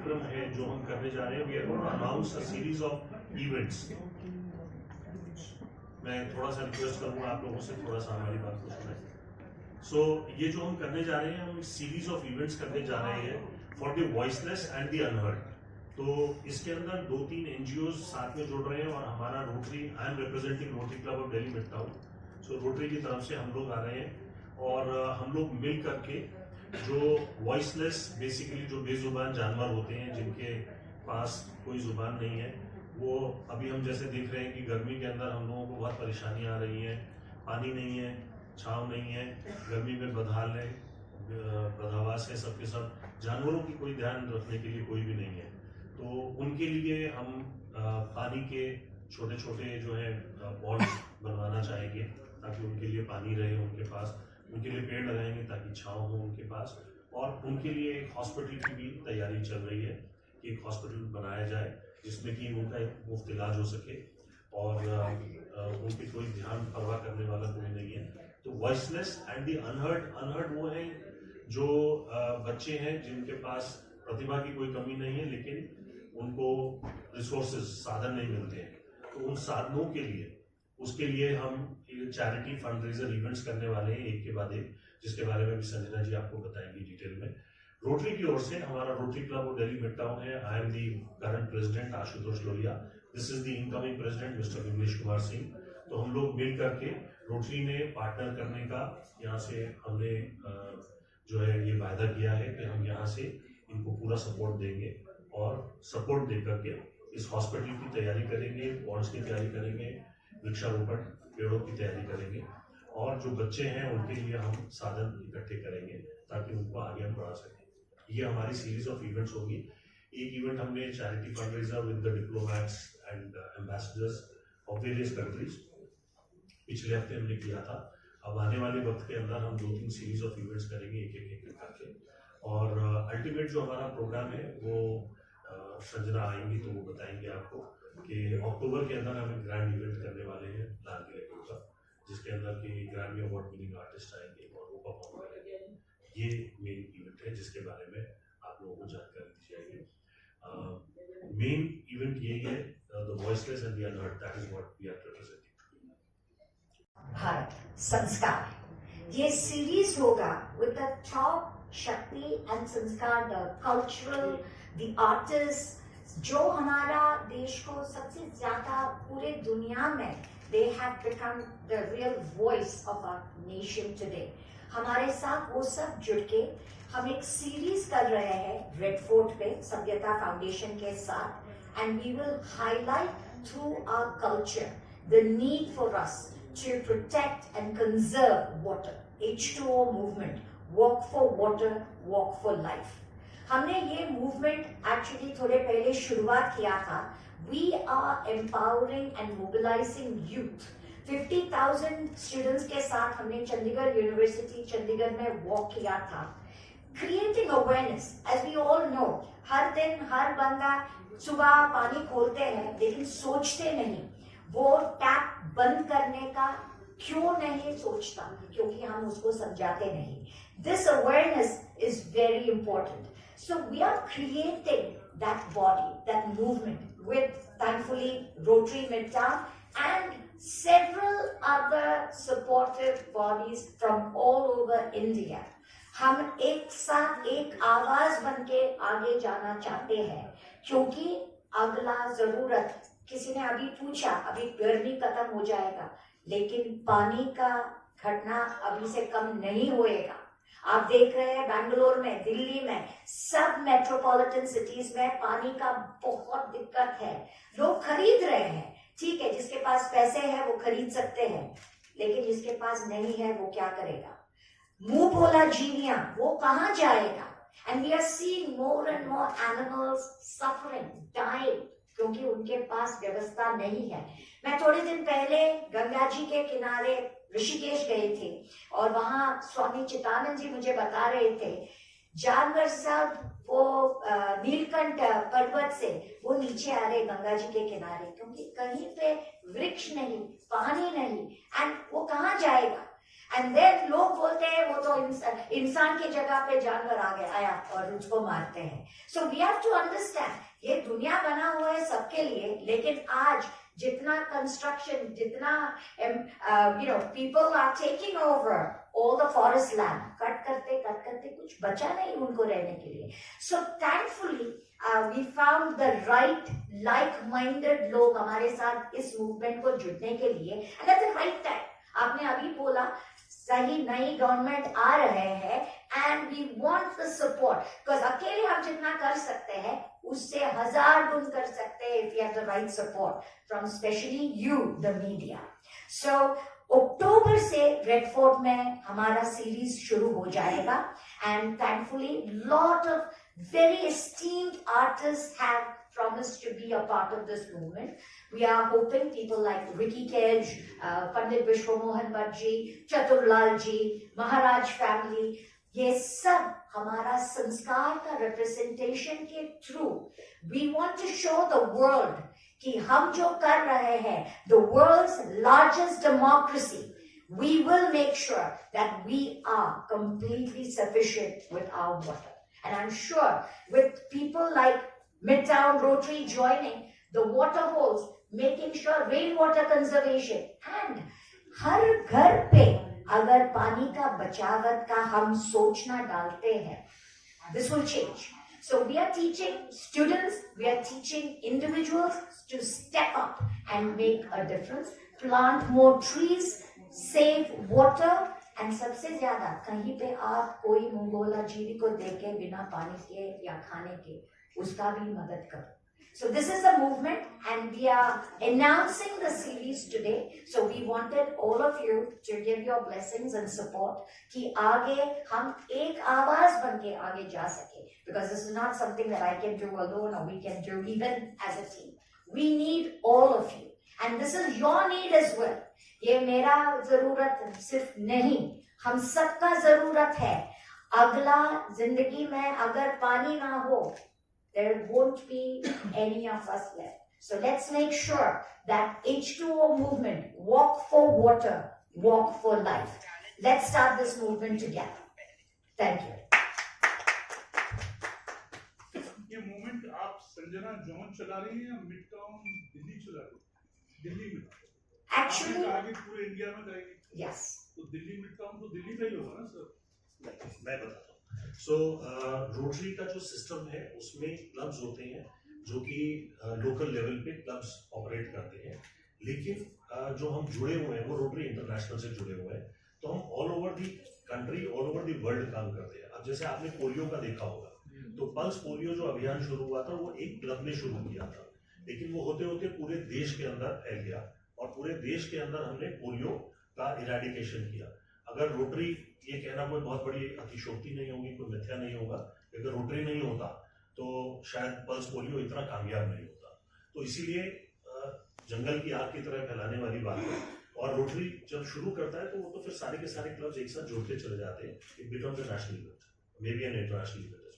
कार्यक्रम है जो हम करने जा रहे हैं, we are going to announce a series of events. मैं थोड़ा सा रिक्वेस्ट करूंगा आप लोगों से, थोड़ा सा हमारी बात को सुनें। सो ये जो हम करने जा रहे हैं, हम सीरीज ऑफ इवेंट्स करने जा रहे हैं for the voiceless and the unheard. तो इसके अंदर 2-3 एनजीओ साथ में जुड़ रहे हैं और हमारा rotary, I am representing rotary Club of Delhi mid town, so rotary की तरफ से हम लोग आ रहे हैं और हम लोग मिल करके जो वॉइसलेस, बेसिकली जो बेजुबान जानवर होते हैं, जिनके पास कोई जुबान नहीं है, वो अभी हम जैसे देख रहे हैं कि गर्मी के अंदर हम लोगों को बहुत परेशानी आ रही है, पानी नहीं है, छांव नहीं है, गर्मी में बदहाल है, बदहवास है, सबके सब जानवरों की कोई ध्यान रखने के लिए कोई भी नहीं है। तो उनके लिए हम पानी के छोटे छोटे जो है पॉन्ड्स बनवाना चाहेंगे ताकि उनके लिए पानी रहे उनके पास, उनके लिए पेड़ लगाएंगे ताकि छांव हो उनके पास, और उनके लिए एक हॉस्पिटल की भी तैयारी चल रही है कि एक हॉस्पिटल बनाया जाए जिसमें कि उनका मुफ्त इलाज हो सके और उनकी कोई ध्यान परवाह करने वाला कोई नहीं है। तो वॉइसलेस एंड दी अनहर्ड वो है जो बच्चे हैं जिनके पास प्रतिभा की कोई कमी नहीं है लेकिन उनको रिसोर्सेज, साधन नहीं मिलते हैं। तो उन साधनों के लिए, उसके लिए हम चैरिटी फंड रेजर इवेंट्स करने वाले हैं एक के बाद एक, जिसके बारे में भी संजना जी आपको बताएंगी डिटेल में। रोटरी की ओर से हमारा Rotary Club of Delhi mid town है। I am the current president Ashutosh Lohia, this is the incoming president mister Vimlesh Kumar Singh. तो हम लोग मिल करके रोटरी ने पार्टनर करने का यहाँ से हमने जो है ये वायदा किया है कि हम यहाँ से इनको पूरा सपोर्ट देंगे और सपोर्ट दे करके इस हॉस्पिटल की तैयारी करेंगे, बॉन्ड्स की तैयारी करेंगे, वृक्षारोपण पेड़ों की तैयारी करेंगे और जो बच्चे हैं उनके लिए हम साधन इकट्ठे करेंगे ताकि उनको आगे हम बढ़ा सकें। ये हमारी सीरीज ऑफ इवेंट्स होगी। एक इवेंट हमने charity fund raiser with the diplomats and ambassadors of various countries पिछले हफ्ते हमने किया था। अब आने वाले वक्त के अंदर हम 2-3 सीरीज ऑफ इवेंट्स करेंगे एक करके, और अल्टीमेट जो हमारा प्रोग्राम है वो संजना आएंगी तो वो बताएंगे आपको कि अक्टूबर के अंदर हम एक ग्रैंड इवेंट करने वाले हैं लाल किले के ऊपर, जिसके अंदर की ग्रैमी अवार्ड विनिंग आर्टिस्ट आएंगे और वो परफॉर्म करेंगे। ये मेन इवेंट है जिसके बारे में आप लोगों को जानकारी दी जाएगी। मेन इवेंट यही है, the voiceless and the unheard, that is what we are representing. Bharat Sanskar, ये सीरीज होगा with the top shakti and sanskar, the cultural, the artist, जो हमारा देश को सबसे ज्यादा पूरे दुनिया में they have become the real voice of our nation today. हमारे साथ वो सब जुड़ के हम एक सीरीज कर रहे हैं रेड फोर्ट पे सभ्यता फाउंडेशन के साथ, and we will highlight through our culture the need for us to protect and conserve water. H2O movement, walk for water, walk for life. हमने ये मूवमेंट एक्चुअली थोड़े पहले शुरुआत किया था। We are empowering and mobilizing youth. 50,000 students के साथ हमने चंडीगढ़ यूनिवर्सिटी चंडीगढ़ में वॉक किया था। Creating awareness, as we all know, हर दिन हर बंदा सुबह पानी खोलते हैं लेकिन सोचते नहीं, वो टैप बंद करने का क्यों नहीं सोचता, क्योंकि हम उसको समझाते नहीं। This awareness is very important. So we are creating that body, that movement with, thankfully, Rotary Midtown and several other supportive bodies from all over India. हम एक साथ एक आवाज बन के आगे जाना चाहते हैं, क्योंकि अगला जरूरत, किसी ने अभी पूछा, अभी गर्मी खत्म हो जाएगा लेकिन पानी का घटना अभी से कम नहीं होएगा। आप देख रहे हैं बेंगलोर में, दिल्ली में, सब मेट्रोपॉलिटन सिटीज में पानी का बहुत दिक्कत है। लोग खरीद रहे हैं, ठीक है, जिसके पास पैसे हैं वो खरीद सकते हैं, लेकिन जिसके पास नहीं है वो क्या करेगा? मुंह बोला जीवियां, वो कहां जाएगा? And we are seeing more and more animals suffering, dying, क्योंकि उनके पास व्यवस्था नहीं है। मैं थोड़े दिन पहले गंगा जी के किनारे ऋषिकेश गए थे और वहां स्वामी चिदानंद जी मुझे बता रहे थे, जानवर सब वो नीलकंठ पर्वत से वो नीचे आ रहे गंगा जी के किनारे, क्योंकि कहीं पे वृक्ष नहीं, पानी नहीं, एंड वो कहाँ जाएगा? एंड देन लोग बोलते हैं वो तो इंसान की जगह पे जानवर आ गया आया और उसको मारते हैं. So we have to understand ये दुनिया बना हुआ है सबके लिए, लेकिन आज जितना कंस्ट्रक्शन, जितना people are taking over all the forest land, cut करते कुछ बचा नहीं उनको रहने के लिए. So thankfully we found the right like-minded लोग हमारे साथ इस मूवमेंट को जुड़ने के लिए, and at the right time. आपने अभी बोला सही नई गवर्नमेंट आ रहे हैं and we want the support, because अकेले हम जितना कर सकते हैं उससे 1000 गुना कर सकते हैं if we have the right support from especially you, the media. So अक्टूबर से रेड फोर्ट में हमारा सीरीज शुरू हो जाएगा and thankfully lot of very esteemed artist have promised to be a part of this movement. We are hoping people like Ricky Kaj, Pandit Vishwa Mohan Bhatt ji, Chatur Lal ji, Maharaj family, ये सब हमारा संस्कार का representation के through we want to show the world कि हम जो कर रहे हैं, the world's largest democracy, we will make sure that we are completely sufficient with our water. And I'm sure with people like Midtown Rotary joining, the water holes, making sure rainwater conservation, and हर घर पे अगर पानी का बचावट का हम सोचना डालते हैं, this will change. So we are teaching students, we are teaching individuals to step up and make a difference, plant more trees, save water, and सबसे ज्यादा कहीं पे आप कोई मंगोला जीवी को देके बिना पानी के या खाने के उसका भी मदद करो. So this is the movement and we are announcing the series today. So we wanted all of you to give your blessings and support कि आगे हम एक आवाज बनके आगे जा सके, because this is not something that I can do alone or we can do even as a team. We need all of you and this is your need as well. ये मेरा जरूरत सिर्फ नहीं, हम सबका जरूरत है. अगला जिंदगी में अगर पानी ना हो, there won't be any of us left. So let's make sure that H2O movement, walk for water, walk for life. Let's start this movement together. Thank you. ये मूवमेंट आप संजना जोन चला रही हैं या मिड टाउन दिल्ली चला रही हैं? दिल्ली में Actually, आगे पूरे इंडिया में जाएगी. yes. तो दिल्ली मिड टाउन तो दिल्ली का ही होगा ना सर? मैं बताता हूँ. सो रोटरी का जो सिस्टम है उसमें क्लब्स होते हैं जो कि लोकल लेवल पे क्लब्स ऑपरेट करते हैं, लेकिन जो हम जुड़े हुए हैं वो रोटरी इंटरनेशनल से जुड़े हुए हैं. तो हम all over the country, all over the world काम करते हैं. अब जैसे आपने पोलियो का देखा होगा, तो पल्स पोलियो जो अभियान शुरू हुआ था वो एक क्लब ने शुरू किया था, लेकिन वो होते होते पूरे देश के अंदर फैल गया और पूरे देश के अंदर हमने पोलियो का इरेडिकेशन किया. अगर रोटरी, ये कहना कोई बहुत बड़ी अतिशोक्ति नहीं होगी, कोई मिथ्या नहीं होगा, अगर रोटरी नहीं होता तो शायद पल्स पोलियो इतना कामयाब नहीं होता. तो इसीलिए जंगल की आग की तरह फैलाने वाली बात है. और रोटरी जब शुरू करता है तो वो तो फिर सारे के सारे क्लब्स एक साथ जुड़ते चले जाते हैं. It becomes a national event, may be an international event.